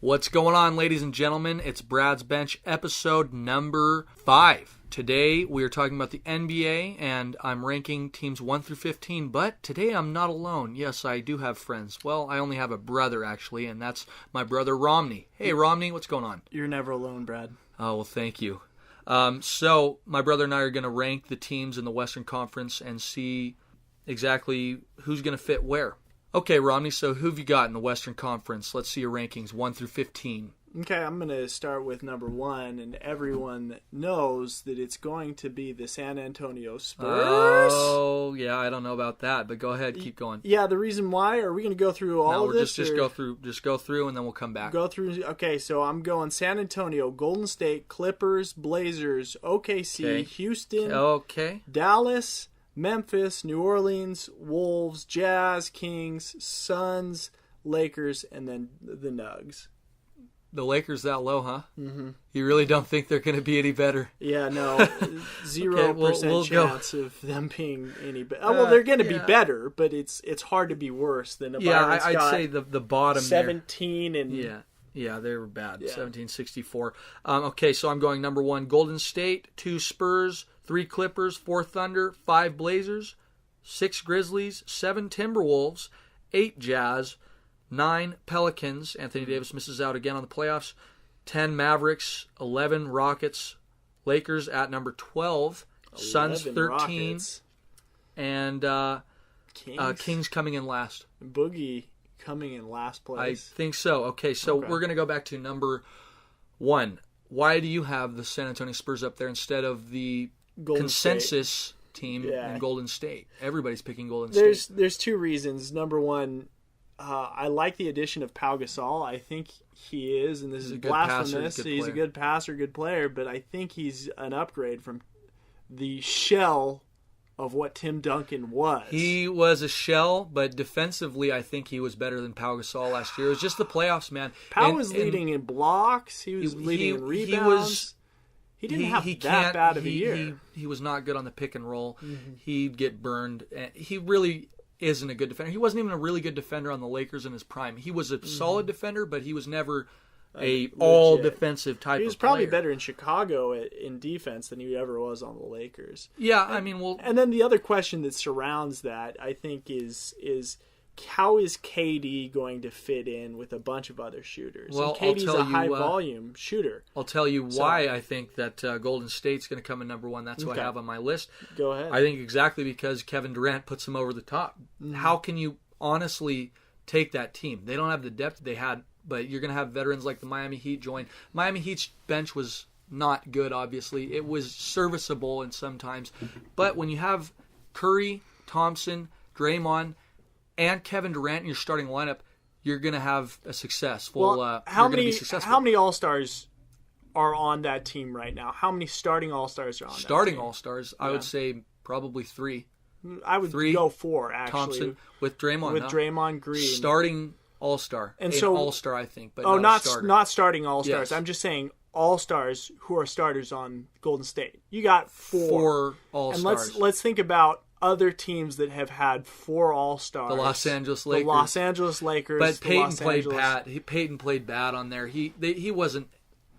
What's going on, ladies and gentlemen? It's Brad's Bench, episode number 5. Today, we are talking about the NBA, and I'm ranking teams 1 through 15, but today I'm not alone. Yes, I do have friends. Well, I only have a brother, actually, and that's my brother, Romney. Hey, Romney, what's going on? You're never alone, Brad. Oh, well, thank you. So, my brother and I are going to rank the teams in the Western Conference and see exactly who's going to fit where. Okay, Romney, so who have you got in the Western Conference? Let's see your rankings, 1 through 15. Okay, I'm going to start with number 1, and everyone knows that it's going to be the San Antonio Spurs. Oh, yeah, I don't know about that, but go ahead, keep going. Yeah, the reason why, are we going to go through all of this? Just go through, and then we'll come back. Go through, okay, so I'm going San Antonio, Golden State, Clippers, Blazers, OKC, Houston, Dallas, Memphis, New Orleans, Wolves, Jazz, Kings, Suns, Lakers, and then the Nugs. The Lakers that low, huh? Mm-hmm. You really don't think they're going to be any better? Yeah, no. 0% chance of them being any better. Well, they're going to be better, but it's hard to be worse than a Byron's I'd got say the bottom 17 there. and... Yeah, they were bad. 1764. Okay, so I'm going number 1, Golden State, 2 Spurs, 3 Clippers, 4 Thunder, 5 Blazers, 6 Grizzlies, 7 Timberwolves, 8 Jazz, 9 Pelicans. Anthony Davis misses out again on the playoffs. 10 Mavericks, 11 Rockets, Lakers at number 12, Suns 13, Rockets. And Kings coming in last. Boogie coming in last place. I think so. Okay, so we're going to go back to number 1. Why do you have the San Antonio Spurs up there instead of the consensus team in Golden State? Everybody's picking Golden State. There's 2 reasons. Number 1, I like the addition of Pau Gasol. I think he is, and this is blasphemous. He's a good passer, good player, but I think he's an upgrade from the shell of what Tim Duncan was. He was a shell, but defensively, I think he was better than Pau Gasol last year. It was just the playoffs, man. Pau was leading in blocks. He was leading in rebounds. He didn't have that bad of a year. He was not good on the pick and roll. Mm-hmm. He'd get burned. He really isn't a good defender. He wasn't even a really good defender on the Lakers in his prime. He was a solid defender, but he was never a all-defensive type of player. He was probably better in Chicago in defense than he ever was on the Lakers. Yeah, And then the other question that surrounds that, I think, is how is KD going to fit in with a bunch of other shooters? Well, and KD's a high-volume shooter. I'll tell you why I think that Golden State's going to come in number 1. That's what I have on my list. Go ahead. I think exactly because Kevin Durant puts them over the top. Mm-hmm. How can you honestly take that team? They don't have the depth they had, but you're going to have veterans like the Miami Heat join. Miami Heat's bench was not good, obviously. It was serviceable in sometimes. But when you have Curry, Thompson, Draymond, and Kevin Durant in your starting lineup, you're going to have a successful. How many All-Stars are on that team right now? How many starting All-Stars are on that team? Starting All-Stars, I would say probably 3. I would go 4, actually. Thompson with Draymond. With Draymond Green. Starting All-Star. And so All-Star, I think. But not starting All-Stars. Yes. I'm just saying All-Stars who are starters on Golden State. You got 4 All-Stars. And let's think about other teams that have had 4 All-Stars. The Los Angeles Lakers. The Los Angeles Lakers. But Peyton played bad on there. He wasn't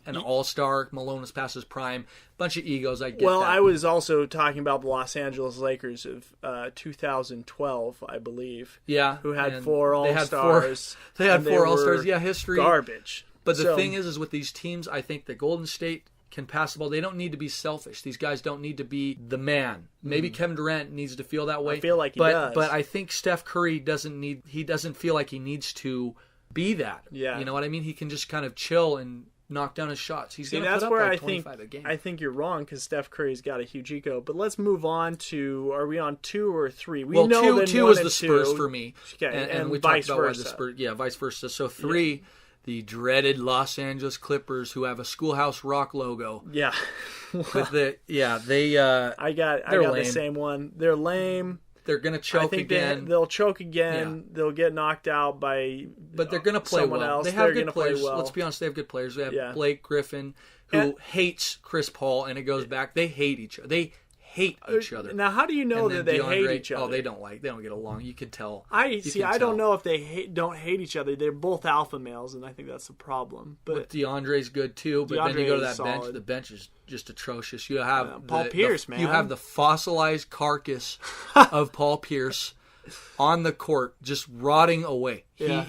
an All-Star. Malone was past his prime. Bunch of egos, I get that. Well, I was also talking about the Los Angeles Lakers of 2012, I believe. Yeah. Who had 4 All-Stars. They had 4 All-Stars. Yeah, history. Garbage. But the thing is with these teams, I think that Golden State can pass the ball. They don't need to be selfish. These guys don't need to be the man. Maybe Kevin Durant needs to feel that way. I feel like he does. But I think Steph Curry doesn't feel like he needs to be that. Yeah. You know what I mean? He can just kind of chill and knock down his shots. He's going to put up like 25 a game. I think you're wrong because Steph Curry's got a huge ego. But let's move on to, are we on 2 or 3? Two was the Spurs for me. Okay, and we vice talked about versa. Why the Spurs. Yeah, vice versa. So 3, the dreaded Los Angeles Clippers who have a Schoolhouse Rock logo. Yeah. With they I got the same one. They're lame. They're going to choke again. They'll choke again. Yeah. They'll get knocked out by But they're going to play someone well. else. They have They're good players. Play well. Let's be honest, they have good players. They have Blake Griffin, who hates Chris Paul, and it goes back. They hate each other. They hate each other. Now, how do you know that they hate each other? Oh, they don't get along. You can tell. I don't know if they don't hate each other. They're both alpha males, and I think that's the problem. But DeAndre's good too. But then you go to that bench. The bench is just atrocious. You have Paul Pierce, man. You have the fossilized carcass of Paul Pierce on the court, just rotting away. Yeah.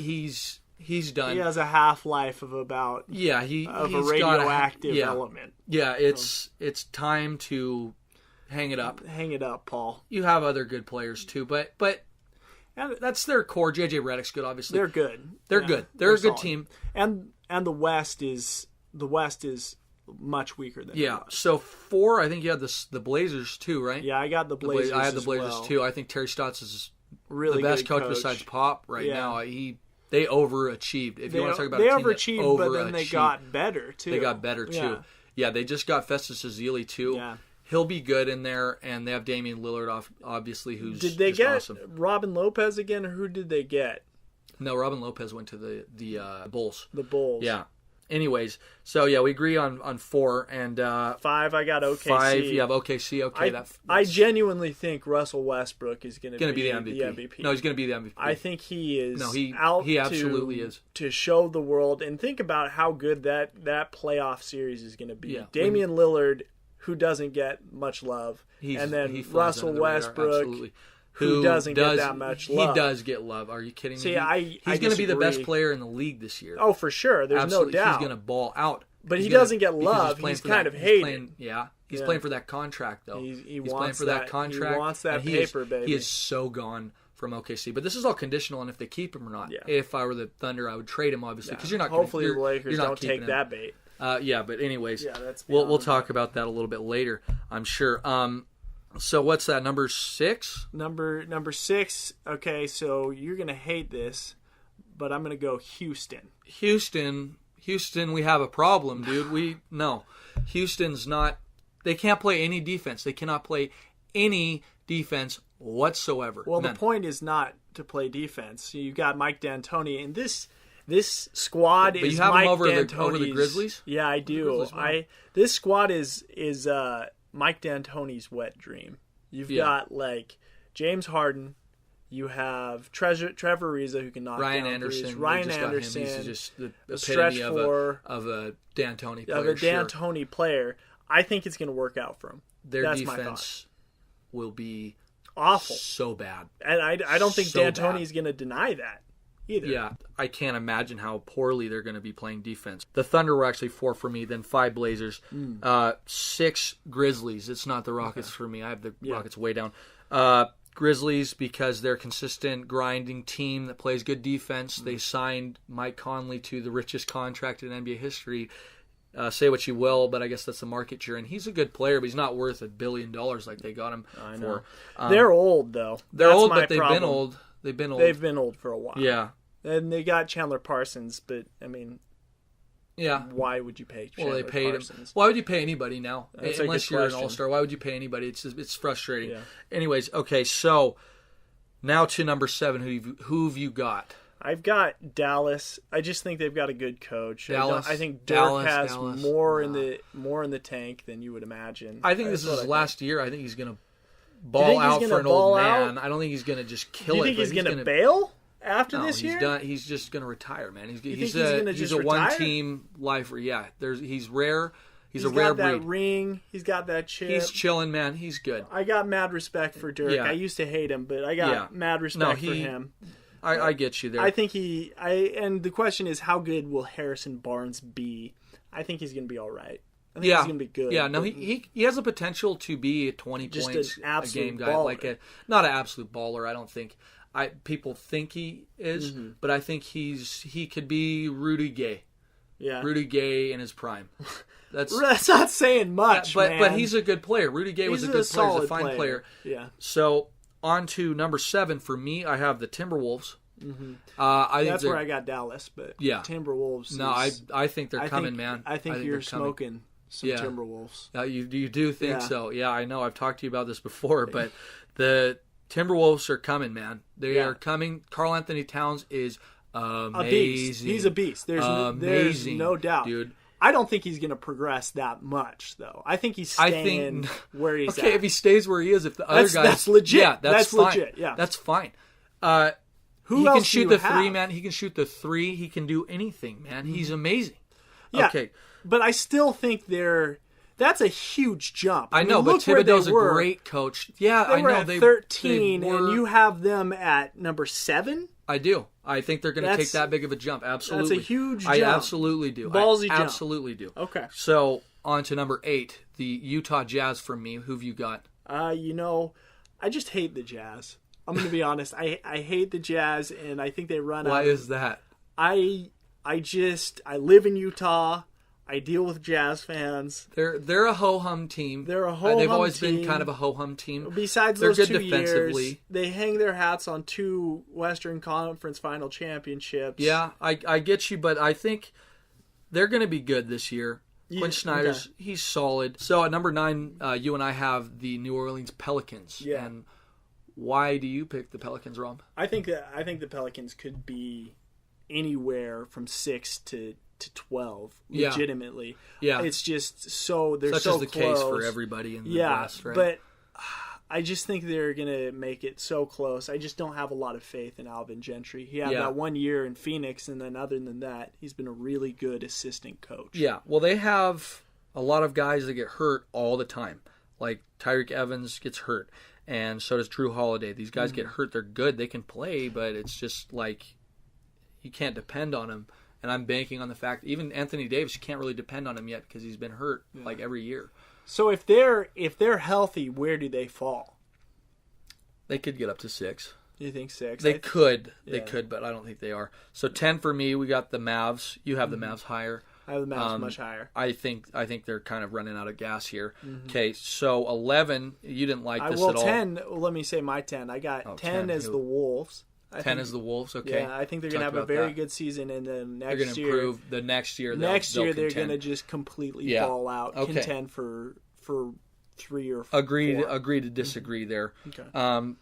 He's done. He has a half-life of about he's a radioactive element. Yeah, it's time to hang it up. Hang it up, Paul. You have other good players too, but that's their core. JJ Redick's good, obviously. They're good. They're good. They're a good team. And the West is much weaker than the West. So 4, I think you had the Blazers too, right? Yeah, I got the Blazers. I had the Blazers too. I think Terry Stotts is really the best coach besides Pop right now. They overachieved. If you want to talk about they a team overachieved, but then they got better too. They got better too. Yeah, they just got Festus Ezeli too. Yeah. He'll be good in there, and they have Damian Lillard, obviously, who's Did they get awesome. Robin Lopez again, or who did they get? No, Robin Lopez went to the Bulls. The Bulls. Yeah. Anyways, so we agree on 4 and 5. I got OKC. 5, you have OKC. Okay, I genuinely think Russell Westbrook is going to be the MVP. No, he's going to be the MVP. I think he is. No, he absolutely is to show the world and think about how good that playoff series is going to be. Yeah. Damian Lillard, who doesn't get much love, and then Russell Westbrook. Who doesn't get that much love. He does get love. Are you kidding me? See, he's going to be the best player in the league this year. Oh, for sure. There's no doubt. He's going to ball out. But he doesn't get love. He's kind of hated. He's playing for that contract, though. He's playing for that contract. He wants that paper, baby. He is so gone from OKC. But this is all conditional on if they keep him or not. Yeah. If I were the Thunder, I would trade him, obviously, because you're not. Hopefully, the Lakers don't take that bait. But anyways, we'll talk about that a little bit later, I'm sure. So what's that, number 6? Number 6. Okay, so you're gonna hate this, but I'm gonna go Houston. Houston, we have a problem, dude. Houston's not. They can't play any defense. They cannot play any defense whatsoever. Well, the point is not to play defense. You got Mike D'Antoni, and this squad is. But you have Mike him over D'Antoni's, the Grizzlies. Yeah, I do. This squad is Mike D'Antoni's wet dream. You've got James Harden, you have Trevor Ariza who can knock Ryan down Anderson. threes. Ryan Anderson, he's just the stretch epitome four of a D'Antoni player. Of a D'Antoni player. I think it's going to work out for him. That's defense will be awful, so bad, and I don't think D'Antoni's going to deny that either. Yeah, I can't imagine how poorly they're going to be playing defense. The Thunder were actually 4 for me, then 5 Blazers, 6 Grizzlies. It's not the Rockets for me. I have the Rockets way down. Grizzlies because they're a consistent, grinding team that plays good defense. They signed Mike Conley to the richest contract in NBA history. Say what you will, but I guess that's the market you're in. He's a good player, but he's not worth $1 billion like they got him for. They're old, though. They're old, but they've been old. They've been old for a while. Yeah. And they got Chandler Parsons, but, I mean, why would you pay Chandler Parsons? Why would you pay anybody now? That's unless you're an all-star. Why would you pay anybody? It's frustrating. Yeah. Anyways, okay, so now to number 7. Who have you got? I've got Dallas. I just think they've got a good coach. Dallas. I think Dirk has more in the tank than you would imagine. I think this is his last year. I think he's going to ball out for an old man. I don't think he's going to just kill it. Do you think he's going to bail after this year? He's just going to retire, man. He's a one-team lifer. Yeah, he's rare. He's a rare breed. He's got that ring. He's got that chip. He's chilling, man. He's good. I got mad respect for Dirk. Yeah. I used to hate him, but I got mad respect for him. I get you there. I think and the question is, how good will Harrison Barnes be? I think he's going to be all right. I think he's going to be good. Yeah, no, he has the potential to be a 20 points a game guy, baller. Not an absolute baller. I don't think. People think he is, but I think he could be Rudy Gay. Yeah, Rudy Gay in his prime. That's not saying much, but he's a good player. Rudy Gay was a good player. He's a fine player. Yeah. So on to number 7 for me. I have the Timberwolves. Mm-hmm. That's where I got Dallas, but Timberwolves. No, I think they're coming, man. I think you're smoking some Timberwolves. You do think so? Yeah, I know. I've talked to you about this before, but the Timberwolves are coming, man. They are coming. Karl Anthony Towns is amazing. A beast. He's a beast. There's no doubt, dude. I don't think he's going to progress that much, though. I think he's staying where he's at. Okay, if he stays where he is, if the other guys... That's legit. Yeah, that's fine. Legit, yeah. That's fine. Who he else can shoot do you the have? 3, man. He can shoot the 3. He can do anything, man. He's amazing. Yeah, okay. But I still think that's a huge jump. I know, but Thibodeau's a great coach. Yeah, I know. They were at 13, and you have them at number 7? I do. I think they're going to take that big of a jump. Absolutely. That's a huge jump. I absolutely do. Ballsy jump. Absolutely do. Okay. So, on to number 8, the Utah Jazz for me. Who've you got? I just hate the Jazz. I'm going to be honest. I hate the Jazz, and I think they run out. Why is that? I live in Utah. I deal with Jazz fans. They're a ho-hum team. They're a ho-hum team. They've always been kind of a ho-hum team. Besides they're those good 2 defensively. years, they hang their hats on 2 Western Conference Final championships. Yeah, I get you, but I think they're going to be good this year. Quinn Snyder's he's solid. So at number 9, you and I have the New Orleans Pelicans. Yeah. And why do you pick the Pelicans, Rob? I think the Pelicans could be anywhere from 6 to 12, legitimately. Yeah. It's just they're Such so is the close. case for everybody in the West, right? But I just think they're going to make it so close. I just don't have a lot of faith in Alvin Gentry. He had that 1 year in Phoenix, and then other than that, he's been a really good assistant coach. Yeah, well, they have a lot of guys that get hurt all the time. Like Tyreek Evans gets hurt, and so does Drew Holiday. These guys get hurt. They're good. They can play, but it's just like you can't depend on them. And I'm banking on the fact even Anthony Davis, you can't really depend on him yet because he's been hurt like every year. So if they're healthy, where do they fall? They could get up to 6. You think 6? They could, but I don't think they are. So 10 for me. We got the Mavs. You have the Mavs higher. I have the Mavs much higher. I think they're kind of running out of gas here. Okay, so 11. You didn't like this at all. 10. Let me say my 10. I got 10 as the Wolves. 10 as the Wolves, okay. Yeah, I think they're going to have a very good season, and then next year... They're going to improve the next year. They're going to just completely ball out, contend for 3 or 4. Agree to disagree there. Okay.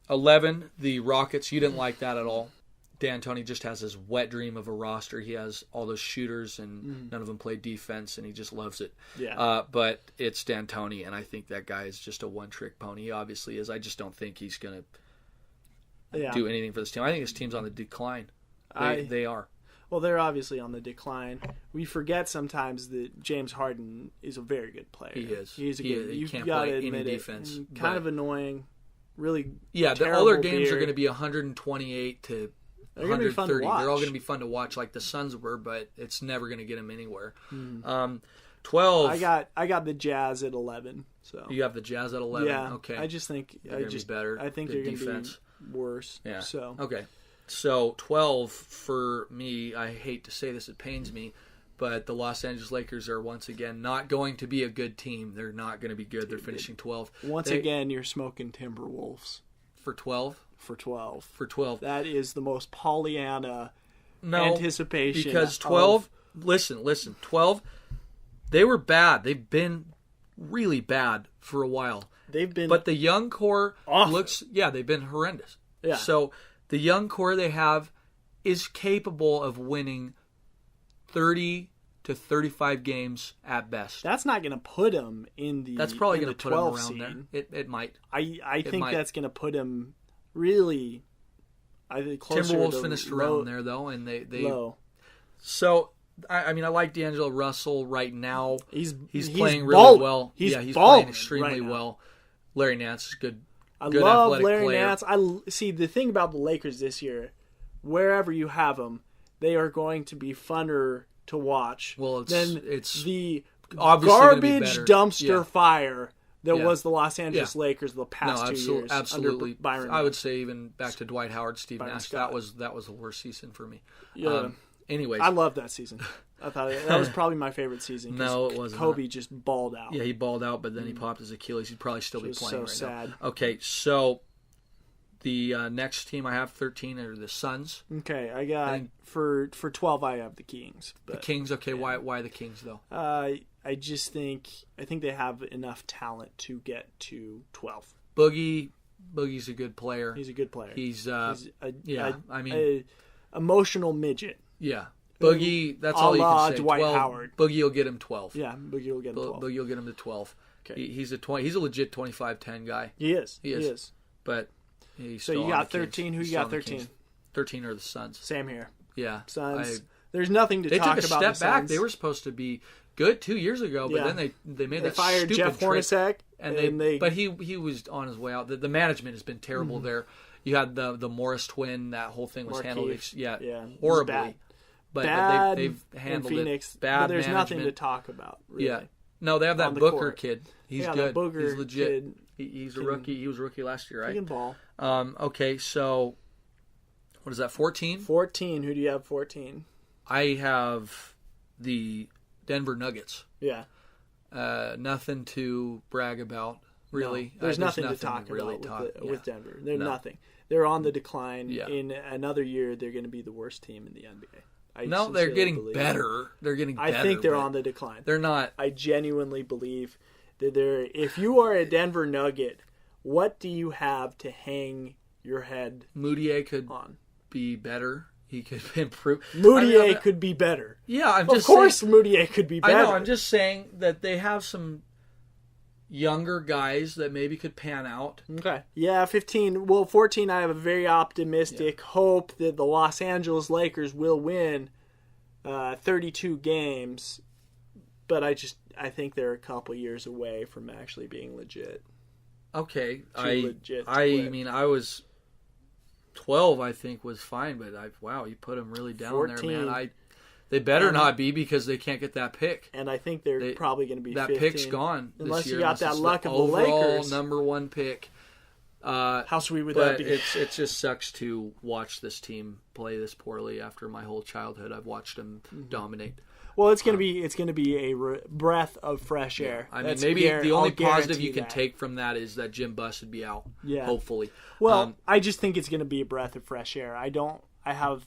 11, the Rockets. You didn't like that at all. D'Antoni just has his wet dream of a roster. He has all those shooters, and none of them play defense, and he just loves it. Yeah. But it's D'Antoni, and I think that guy is just a one-trick pony. He obviously is. I just don't think he's going to do anything for this team. I think this team's on the decline. They are. Well, they're obviously on the decline. We forget sometimes that James Harden is a very good player. He is. He's a good. He You've got to admit any defense. it. Kind of annoying. Really. Yeah, all their games are going to be 128 to 130. They're all going to be fun to watch, like the Suns were, but it's never going to get them anywhere. 12. I got the Jazz at 11. So you have the Jazz at 11. Yeah. Okay. I just think be better. I think they're going to be worse. Yeah. So okay. So 12 for me. I hate to say this, it pains me, but the Los Angeles Lakers are once again not going to be a good team. They're not going to be good. They're finishing 12. Once again, you're smoking Timberwolves for 12. For 12. For 12. That is the most Pollyanna anticipation. Because 12. Listen. 12. They were bad. They've been really bad for a while. But the young core looks. Yeah, they've been horrendous. Yeah. So the young core they have is capable of winning 30 to 35 games at best. That's not going to put them in the. That's probably going to put them around scene. there. It might. I think that's going to put them really. I think closer. Timberwolves finished around there though, and they low. So I mean, I like D'Angelo Russell right now. He's playing really well. He's playing extremely well. Larry Nance is good. I love Larry player. Nance. I see the thing about the Lakers this year. Wherever you have them, they are going to be funner to watch. Well, it's the obviously garbage dumpster fire that was the Los Angeles Lakers the past 2 years. Absolutely, under Byron. I would say even back to Dwight Howard, Steve Nash. That was the worst season for me. Yeah. Anyways, I love that season. I thought that was probably my favorite season. No, it wasn't. Kobe just balled out. Yeah, he balled out, but then he popped his Achilles. He'd probably still be playing so right sad. now. Okay, so the next team I have 13 are the Suns. Okay, I got for 12. I have the Kings. The Kings. Okay, why the Kings though? I just think they have enough talent to get to 12. Boogie's a good player. He's a good player. He's emotional midget. Yeah. Boogie, that's all you can say. Dwight 12. Howard. Boogie will get him 12. Yeah, Boogie will get him 12. Boogie will get him to 12. Okay. He's a legit 25-10 guy. He is. But he's so you got 13. Who you got 13? 13 are the Suns. Same here. Yeah. Suns. There's nothing to talk about. They took a step back. They were supposed to be good 2 years ago, but then they made that fired stupid Jeff Hornacek, but he was on his way out. The management has been terrible there. You had the Morris twin. That whole thing was handled horribly. But they've handled Phoenix, it bad. But there's management. nothing to talk about. Really. Yeah. No, they have that Booker kid. He's good. He's legit. He's a rookie. He was a rookie last year, right? He can ball. Okay, so what is that? 14. 14. Who do you have? 14. I have the Denver Nuggets. Yeah. Nothing to brag about, really. No, there's nothing to talk really about with Denver. They're nothing. They're on the decline. Yeah. In another year, they're going to be the worst team in the NBA. They're getting better. They're getting better. I think they're on the decline. They're not. I genuinely believe that they're. If you are a Denver Nugget, what do you have to hang your head Moutier could be better. He could improve. Moutier could be better. Yeah, of course Moutier could be better. I know. I'm just saying that they have some younger guys that maybe could pan out. Okay. Yeah, 15. Well, 14, I have a very optimistic hope that the Los Angeles Lakers will win 32 games. But I think they're a couple years away from actually being legit. Okay. Legit I mean, I was 12, I think, was fine. But, you put them really down 14, there, man. They better not be because they can't get that pick. And I think they're probably going to be that 15. Pick's gone this unless year. You got that luck of the overall Lakers. number one pick. How sweet would that be? It just sucks to watch this team play this poorly. After my whole childhood, I've watched them dominate. Well, it's going to be a breath of fresh air. I mean, maybe the only positive you can take from that is that Jim Buss would be out. Yeah. Hopefully. Well, I just think it's going to be a breath of fresh air. I have.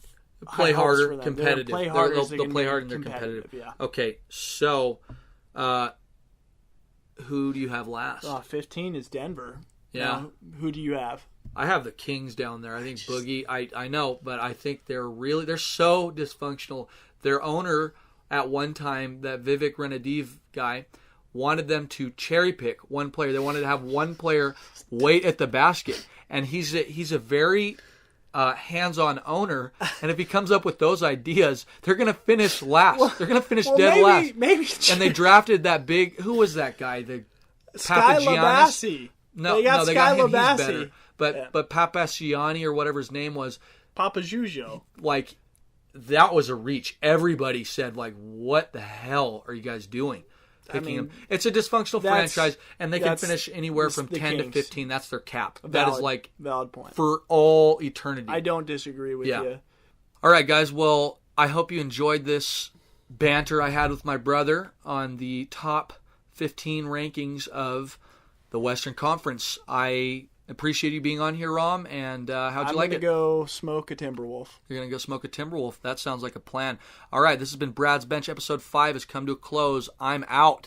Play harder, competitive. They'll play harder. They'll play hard and they're competitive. Yeah. Okay, so who do you have last? 15 is Denver. Yeah. Now, who do you have? I have the Kings down there. I think Boogie. I know, but I think they're so dysfunctional. Their owner at one time, that Vivek Ranadive guy, wanted them to cherry pick one player. They wanted to have one player wait at the basket, and he's a very hands-on owner, and if he comes up with those ideas, they're going to finish last. They're going to finish dead last. Maybe. And they drafted that big. Who was that guy? The Sky Labassi. No, they got him. He's better. But Papagianni or whatever his name was. Papajujo. Like, that was a reach. Everybody said, like, what the hell are you guys doing? Picking him. It's a dysfunctional franchise, and they can finish anywhere from 10 to 15. That's their cap. That is like valid point for all eternity. I don't disagree with you. All right, guys. Well, I hope you enjoyed this banter I had with my brother on the top 15 rankings of the Western Conference. I appreciate you being on here, Rom, and how'd you like it? I'm going to go smoke a Timberwolf. You're going to go smoke a Timberwolf. That sounds like a plan. All right, this has been Brad's Bench. Episode 5 has come to a close. I'm out.